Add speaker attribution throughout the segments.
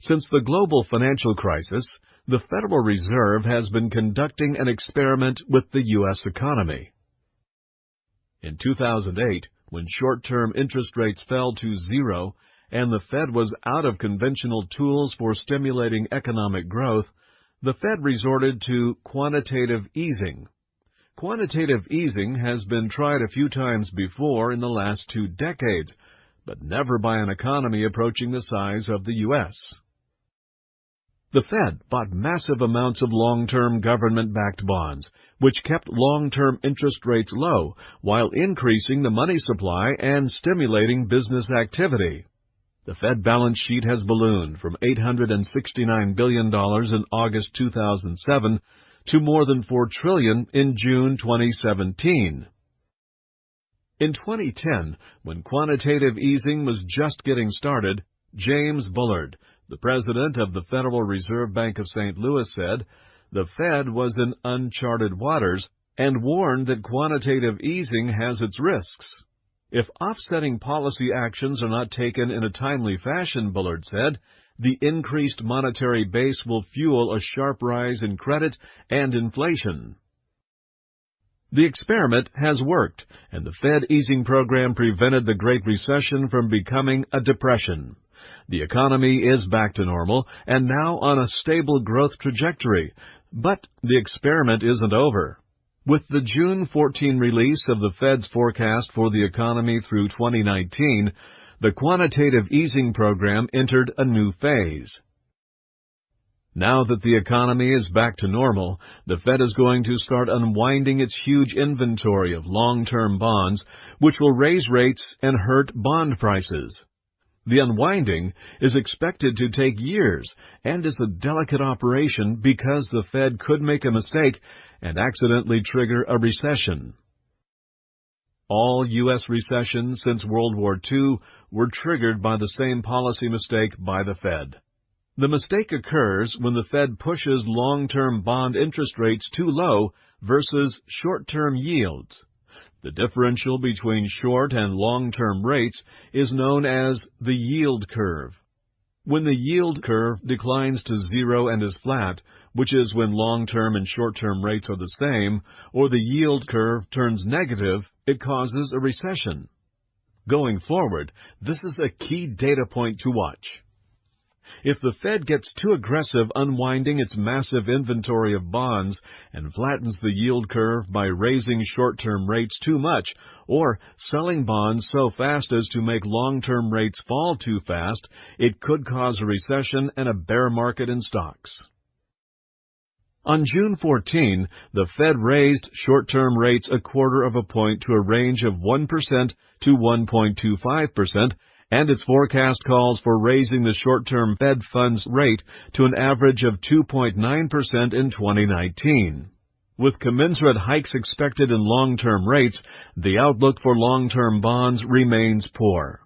Speaker 1: Since the global financial crisis, the Federal Reserve has been conducting an experiment with the U.S. economy. In 2008, when short-term interest rates fell to zero and the Fed was out of conventional tools for stimulating economic growth, the Fed resorted to quantitative easing. Quantitative easing has been tried a few times before in the last 2 decades, but never by an economy approaching the size of the U.S. The Fed bought massive amounts of long-term government-backed bonds, which kept long-term interest rates low while increasing the money supply and stimulating business activity. The Fed balance sheet has ballooned from $869 billion in August 2007 to more than $4 trillion in June 2017. In 2010, when quantitative easing was just getting started, James Bullard, the president of the Federal Reserve Bank of St. Louis, said the Fed was in uncharted waters and warned that quantitative easing has its risks. If offsetting policy actions are not taken in a timely fashion, Bullard said, the increased monetary base will fuel a sharp rise in credit and inflation. The experiment has worked, and the Fed easing program prevented the Great Recession from becoming a depression. The economy is back to normal and now on a stable growth trajectory, but the experiment isn't over. With the June 14 release of the Fed's forecast for the economy through 2019, the quantitative easing program entered a new phase. Now that the economy is back to normal, the Fed is going to start unwinding its huge inventory of long-term bonds, which will raise rates and hurt bond prices. The unwinding is expected to take years and is a delicate operation because the Fed could make a mistake and accidentally trigger a recession. All U.S. recessions since World War II were triggered by the same policy mistake by the Fed. The mistake occurs when the Fed pushes long-term bond interest rates too low versus short-term yields. The differential between short and long-term rates is known as the yield curve. When the yield curve declines to zero and is flat, which is when long-term and short-term rates are the same, or the yield curve turns negative, it causes a recession. Going forward, this is a key data point to watch. If the Fed gets too aggressive unwinding its massive inventory of bonds and flattens the yield curve by raising short-term rates too much or selling bonds so fast as to make long-term rates fall too fast, it could cause a recession and a bear market in stocks. On June 14, the Fed raised short-term rates 0.25 point to a range of 1% to 1.25%, and its forecast calls for raising the short-term Fed funds rate to an average of 2.9% in 2019. With commensurate hikes expected in long-term rates, the outlook for long-term bonds remains poor.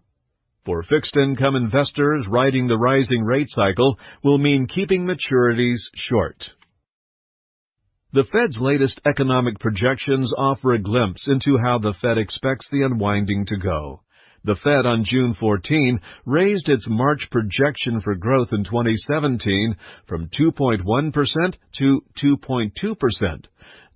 Speaker 1: For fixed-income investors, riding the rising rate cycle will mean keeping maturities short. The Fed's latest economic projections offer a glimpse into how the Fed expects the unwinding to go. The Fed on June 14 raised its March projection for growth in 2017 from 2.1% to 2.2%.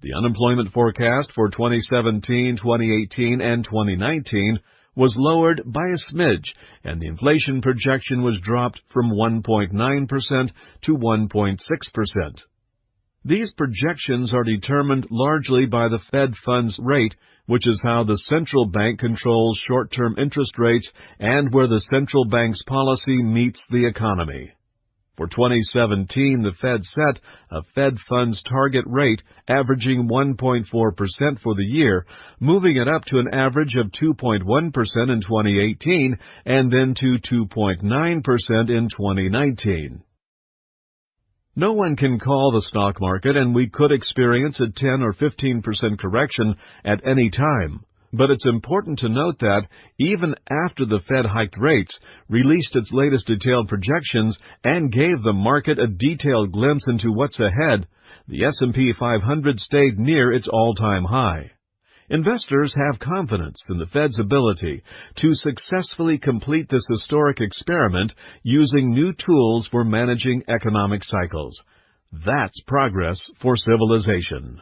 Speaker 1: The unemployment forecast for 2017, 2018, and 2019 was lowered by a smidge, and the inflation projection was dropped from 1.9% to 1.6%. These projections are determined largely by the Fed funds rate, which is how the central bank controls short-term interest rates and where the central bank's policy meets the economy. For 2017, the Fed set a Fed funds target rate averaging 1.4% for the year, moving it up to an average of 2.1% in 2018 and then to 2.9% in 2019. No one can call the stock market, and we could experience a 10 or 15% correction at any time. But it's important to note that, even after the Fed hiked rates, released its latest detailed projections, and gave the market a detailed glimpse into what's ahead, the S&P 500 stayed near its all-time high. Investors have confidence in the Fed's ability to successfully complete this historic experiment using new tools for managing economic cycles. That's progress for civilization.